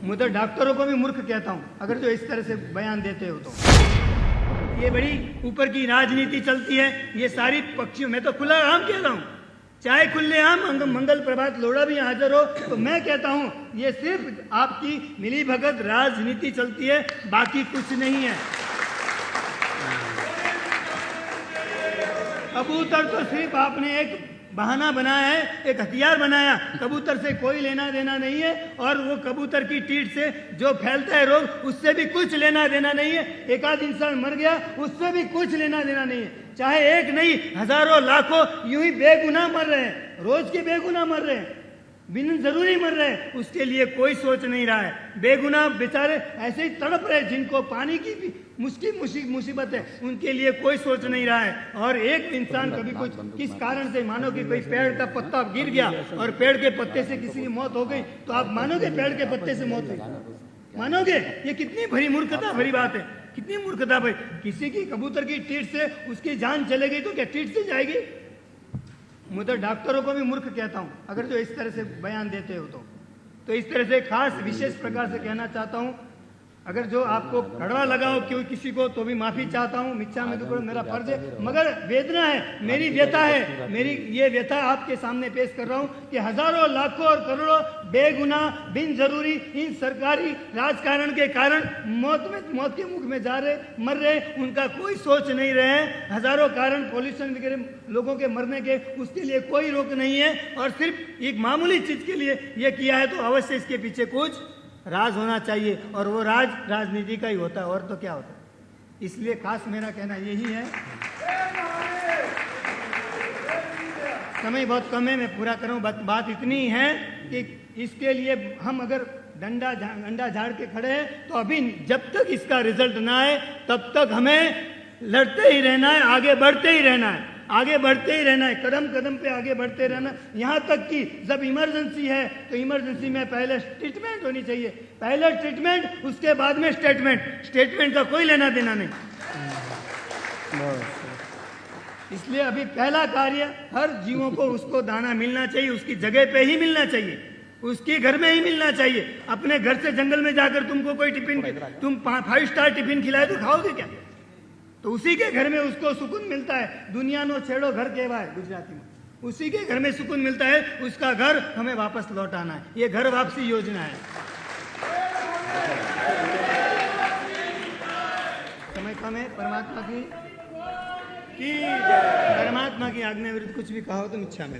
मैं तो डॉक्टरों को भी मूर्ख कहता हूँ अगर जो इस तरह से बयान देते हो तो। ये बड़ी ऊपर की राजनीति चलती है, ये सारी पक्षियों, मैं तो खुला आम कह रहा हूँ, चाहे खुलेआम मंगल प्रभात लोढ़ा भी हाजिर हो, तो मैं कहता हूँ ये सिर्फ आपकी मिली भगत राजनीति चलती है, बाकी कुछ नहीं है। कबूतर तो सिर्फ आपने एक बहाना बनाया है, एक हथियार बनाया। कबूतर से कोई लेना देना नहीं है, और वो कबूतर की टीट से जो फैलता है रोग, उससे भी कुछ लेना देना नहीं है। एक आध इंसान मर गया, उससे भी कुछ लेना देना नहीं है। चाहे एक नहीं, हजारों लाखों यूं ही बेगुनाह मर रहे हैं, रोज के बेगुनाह मर रहे हैं, बिन जरूरी मर रहे हैं, उसके लिए कोई सोच नहीं रहा है। बेगुनाह बेचारे ऐसे ही तड़प रहे, जिनको पानी की भी मुसीबत है, उनके लिए कोई सोच नहीं रहा है। और एक इंसान कभी कुछ किस कारण से, मानो कि कोई पेड़ का पत्ता गिर गया और पेड़ के पत्ते से किसी की मौत हो गई, तो आप मानोगे पेड़ के पत्ते से मौत हुई? मानोगे? ये कितनी भरी मूर्खता भरी बात है, कितनी मूर्खता भाई। किसी की कबूतर की टीट से उसकी जान चले गई तो क्या टीट से जाएगी? मैं तो डॉक्टरों को भी मूर्ख कहता हूं अगर जो इस तरह से बयान देते हो तो इस तरह से खास विशेष प्रकार से कहना चाहता हूं। अगर जो आपको कड़वा लगा हो क्यों किसी को, तो भी माफी चाहता हूं। मिच्छा में दुक्कड़ मेरा फर्ज है, मगर वेदना है, मेरी व्यथा है, मेरी ये व्यथा आपके सामने पेश कर रहा हूं कि हजारों लाखों और करोड़ों बेगुनाह बिन जरूरी इन सरकारी राजकारण के कारण मौत के मुख में जा रहे, मर रहे, उनका कोई सोच नहीं रहे हैं। हजारों कारण पॉल्यूशन वगैरह लोगों के मरने के, उसके लिए कोई रोक नहीं है, और सिर्फ एक मामूली चीज के लिए ये किया है, तो अवश्य इसके पीछे कुछ राज होना चाहिए, और वो राज राजनीति का ही होता है, और तो क्या होता है। इसलिए खास मेरा कहना यही है, समय बहुत कम है, मैं पूरा करूं। बात इतनी है कि इसके लिए हम अगर डंडा झाड़ के खड़े हैं, तो अभी जब तक इसका रिजल्ट ना आए तब तक हमें लड़ते ही रहना है, आगे बढ़ते ही रहना है, आगे बढ़ते ही रहना है, कदम कदम पे आगे बढ़ते रहना। यहाँ तक कि जब इमरजेंसी है तो इमरजेंसी में पहले ट्रीटमेंट होनी चाहिए, पहले ट्रीटमेंट, उसके बाद में स्टेटमेंट का कोई लेना देना नहीं। इसलिए अभी पहला कार्य, हर जीवों को उसको दाना मिलना चाहिए, उसकी जगह पे ही मिलना चाहिए, उसके घर में ही मिलना चाहिए। अपने घर से जंगल में जाकर तुमको कोई टिफिन, तुम 5 स्टार टिफिन खिलाए तो खाओगे क्या? तो उसी के घर में उसको सुकून मिलता है। दुनिया नो छेड़ो घर कहवा है गुजराती में, उसी के घर में सुकून मिलता है, उसका घर हमें वापस लौटाना है। ये घर वापसी योजना है। समय कम है, परमात्मा की आज्ञा विरुद्ध कुछ भी कहा हो तो मिच्छा में